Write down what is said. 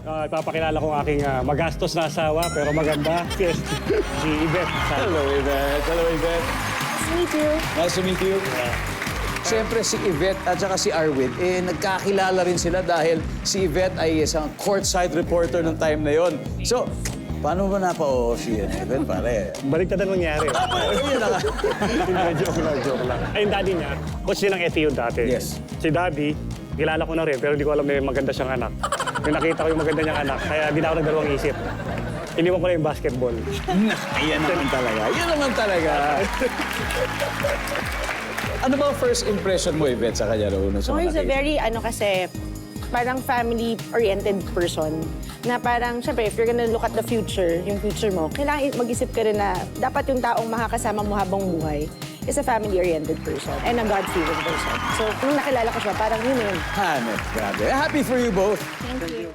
Ipapakilala ko ang aking magastos na asawa pero maganda. Yes. Si Yvette. Hello, Yvette. Hello, Yvette. Nice to meet you. Nice to meet you. Siyempre, si Yvette at saka si Arwin, nagkakilala rin sila dahil si Yvette ay isang courtside reporter ng time na yon. So, paano ba napa-oo si Yvette, pare? Baliktad ang nangyari. Ayun na nga. Hindi, joke lang. Ay, yung daddy niya, coach din ng FEU dati. Yes. Si daddy, kilala ko na rin, pero hindi ko alam na maganda siyang anak. Yung nakita ko yung maganda niyang anak, kaya di na ako nagdalawang isip. Iniwan ko na yung basketball. Ayan naman talaga. Yan naman talaga. Ano ba ang first impression mo, Yvette, sa kanya noon? So he's a very, kasi, parang family-oriented person. Na parang, syempre, if you're gonna look at the future, yung future mo, kailangan mag-isip ka rin na dapat yung taong makakasama mo habang buhay is a family-oriented person and a God-fearing person. So, nung nakilala ko siya, parang yun yun. Hanep, grabe. Happy for you both. Thank you.